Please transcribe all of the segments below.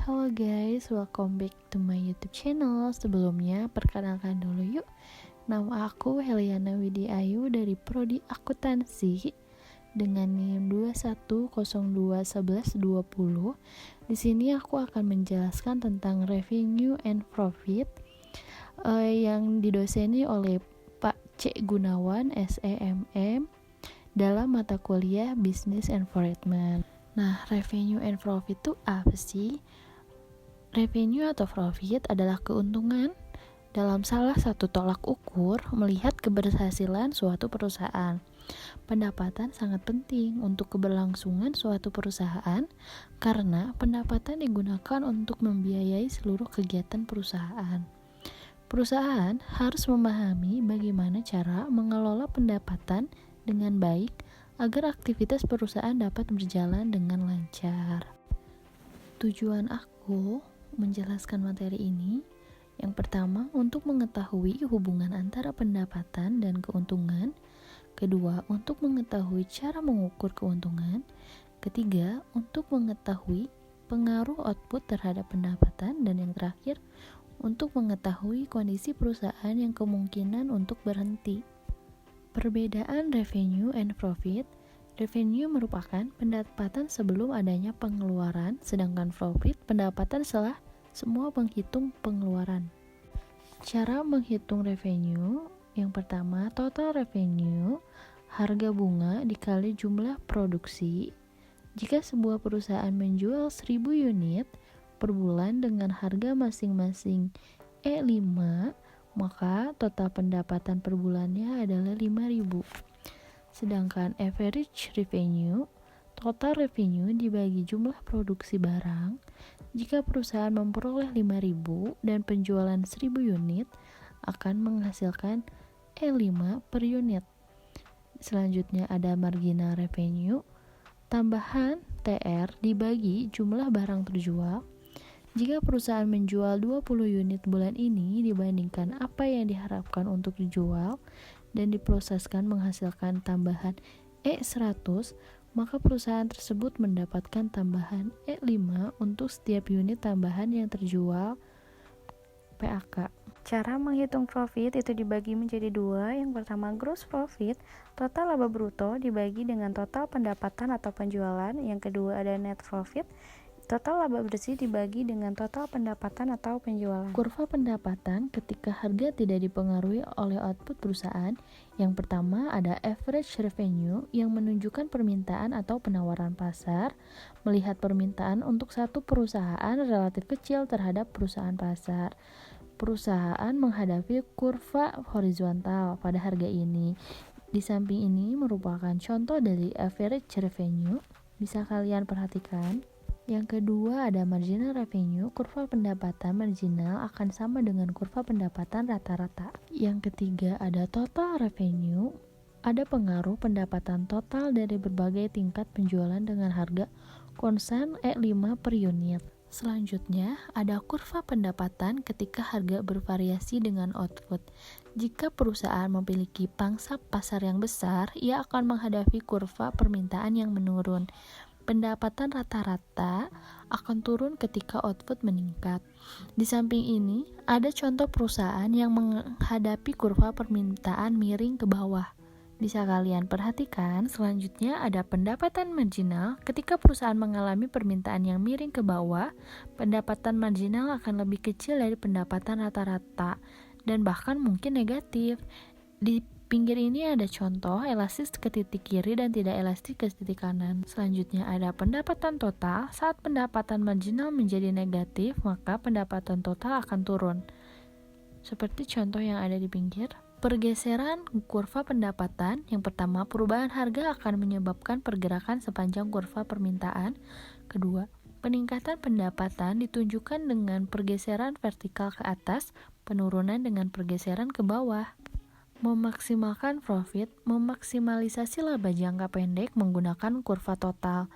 Halo guys, welcome back to my YouTube channel. Sebelumnya, perkenalkan dulu yuk. Nama aku Heliana Widi Ayu dari Prodi Akuntansi dengan NIM 21021120. Di sini aku akan menjelaskan tentang revenue and profit yang didoseni oleh Pak C. Gunawan, SEMM, dalam mata kuliah Business Environment. Nah, revenue and profit itu apa sih? Revenue atau profit adalah keuntungan dalam salah satu tolak ukur melihat keberhasilan suatu perusahaan. Pendapatan sangat penting untuk keberlangsungan suatu perusahaan karena pendapatan digunakan untuk membiayai seluruh kegiatan perusahaan. Perusahaan harus memahami bagaimana cara mengelola pendapatan dengan baik agar aktivitas perusahaan dapat berjalan dengan lancar. Tujuan aku menjelaskan materi ini, yang pertama untuk mengetahui hubungan antara pendapatan dan keuntungan, kedua untuk mengetahui cara mengukur keuntungan, ketiga untuk mengetahui pengaruh output terhadap pendapatan, dan yang terakhir untuk mengetahui kondisi perusahaan yang kemungkinan untuk berhenti. Perbedaan revenue and profit. Revenue merupakan pendapatan sebelum adanya pengeluaran, sedangkan profit pendapatan setelah semua menghitung pengeluaran. Cara menghitung revenue, yang pertama total revenue, harga bunga dikali jumlah produksi. Jika sebuah perusahaan menjual 1000 unit per bulan dengan harga masing-masing E5, maka total pendapatan per bulannya adalah 5.000. Sedangkan average revenue, total revenue dibagi jumlah produksi barang. Jika perusahaan memperoleh 5.000 dan penjualan 1000 unit, akan menghasilkan E5 per unit. Selanjutnya ada marginal revenue, tambahan TR dibagi jumlah barang terjual. Jika perusahaan menjual 20 unit bulan ini dibandingkan apa yang diharapkan untuk dijual dan diproseskan menghasilkan tambahan E100, maka perusahaan tersebut mendapatkan tambahan E5 untuk setiap unit tambahan yang terjual PAK. Cara menghitung profit itu dibagi menjadi dua. Yang pertama gross profit, total laba bruto dibagi dengan total pendapatan atau penjualan. Yang kedua ada net profit, total laba bersih dibagi dengan total pendapatan atau penjualan. Kurva pendapatan ketika harga tidak dipengaruhi oleh output perusahaan. Yang pertama ada average revenue yang menunjukkan permintaan atau penawaran pasar. Melihat permintaan untuk satu perusahaan relatif kecil terhadap perusahaan pasar. Perusahaan menghadapi kurva horizontal pada harga ini. Di samping ini merupakan contoh dari average revenue. Bisa kalian perhatikan. Yang kedua ada marginal revenue, kurva pendapatan marginal akan sama dengan kurva pendapatan rata-rata. Yang ketiga ada total revenue, ada pengaruh pendapatan total dari berbagai tingkat penjualan dengan harga konstan E5 per unit. Selanjutnya ada kurva pendapatan ketika harga bervariasi dengan output. Jika perusahaan memiliki pangsa pasar yang besar, ia akan menghadapi kurva permintaan yang menurun. Pendapatan rata-rata akan turun ketika output meningkat. Di samping ini, ada contoh perusahaan yang menghadapi kurva permintaan miring ke bawah. Bisa kalian perhatikan. Selanjutnya ada pendapatan marginal. Ketika perusahaan mengalami permintaan yang miring ke bawah, pendapatan marginal akan lebih kecil dari pendapatan rata-rata dan bahkan mungkin negatif. Di pinggir ini ada contoh elastis ke titik kiri dan tidak elastis ke titik kanan. Selanjutnya ada pendapatan total. Saat pendapatan marginal menjadi negatif, maka pendapatan total akan turun. Seperti contoh yang ada di pinggir. Pergeseran kurva pendapatan. Yang pertama, perubahan harga akan menyebabkan pergerakan sepanjang kurva permintaan. Kedua, peningkatan pendapatan ditunjukkan dengan pergeseran vertikal ke atas, penurunan dengan pergeseran ke bawah. Memaksimalkan profit, memaksimalisasi laba jangka pendek menggunakan kurva total.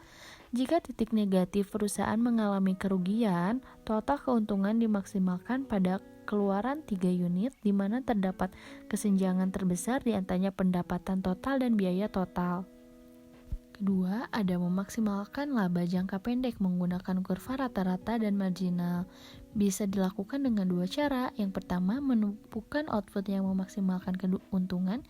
Jika titik negatif perusahaan mengalami kerugian, total keuntungan dimaksimalkan pada keluaran 3 unit di mana terdapat kesenjangan terbesar di antara pendapatan total dan biaya total. Kedua, ada memaksimalkan laba jangka pendek menggunakan kurva rata-rata dan marginal. Bisa dilakukan dengan dua cara. Yang pertama, menumpukan output yang memaksimalkan keuntungan.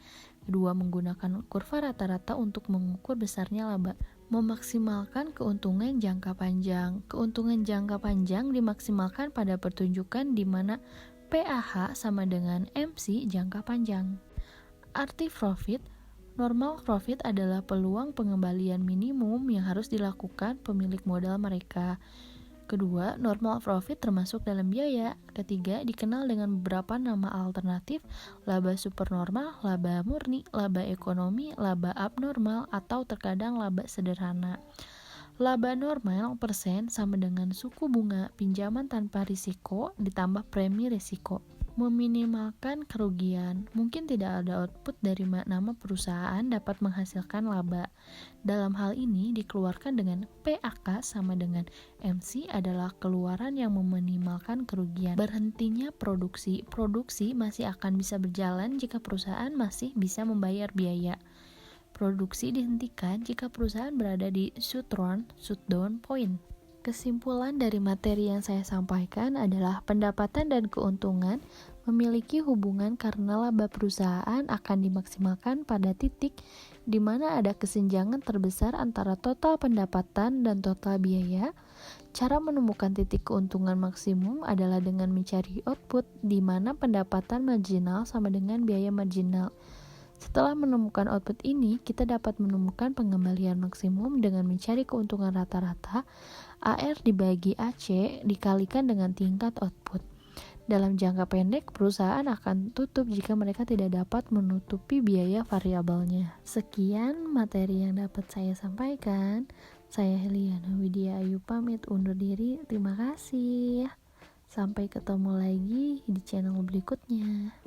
Kedua, menggunakan kurva rata-rata untuk mengukur besarnya laba. Memaksimalkan keuntungan jangka panjang. Keuntungan jangka panjang dimaksimalkan pada pertunjukan di mana PAH sama dengan MC jangka panjang. Arti profit. Normal profit adalah peluang pengembalian minimum yang harus dilakukan pemilik modal mereka. Kedua, normal profit termasuk dalam biaya. Ketiga, dikenal dengan beberapa nama alternatif, laba supernormal, laba murni, laba ekonomi, laba abnormal, atau terkadang laba sederhana. Laba normal persen sama dengan suku bunga pinjaman tanpa risiko ditambah premi risiko. Meminimalkan kerugian. Mungkin tidak ada output dari nama perusahaan dapat menghasilkan laba. Dalam hal ini dikeluarkan dengan PAK sama dengan MC adalah keluaran yang meminimalkan kerugian. Berhentinya produksi. Produksi masih akan bisa berjalan jika perusahaan masih bisa membayar biaya. Produksi dihentikan jika perusahaan berada di shutdown point. Kesimpulan dari materi yang saya sampaikan adalah pendapatan dan keuntungan memiliki hubungan karena laba perusahaan akan dimaksimalkan pada titik di mana ada kesenjangan terbesar antara total pendapatan dan total biaya. Cara menemukan titik keuntungan maksimum adalah dengan mencari output di mana pendapatan marginal sama dengan biaya marginal. Setelah menemukan output ini, kita dapat menemukan pengembalian maksimum dengan mencari keuntungan rata-rata AR dibagi AC dikalikan dengan tingkat output. Dalam jangka pendek, perusahaan akan tutup jika mereka tidak dapat menutupi biaya variabelnya. Sekian materi yang dapat saya sampaikan. Saya Heliana Widya Ayu pamit undur diri. Terima kasih. Sampai ketemu lagi di channel berikutnya.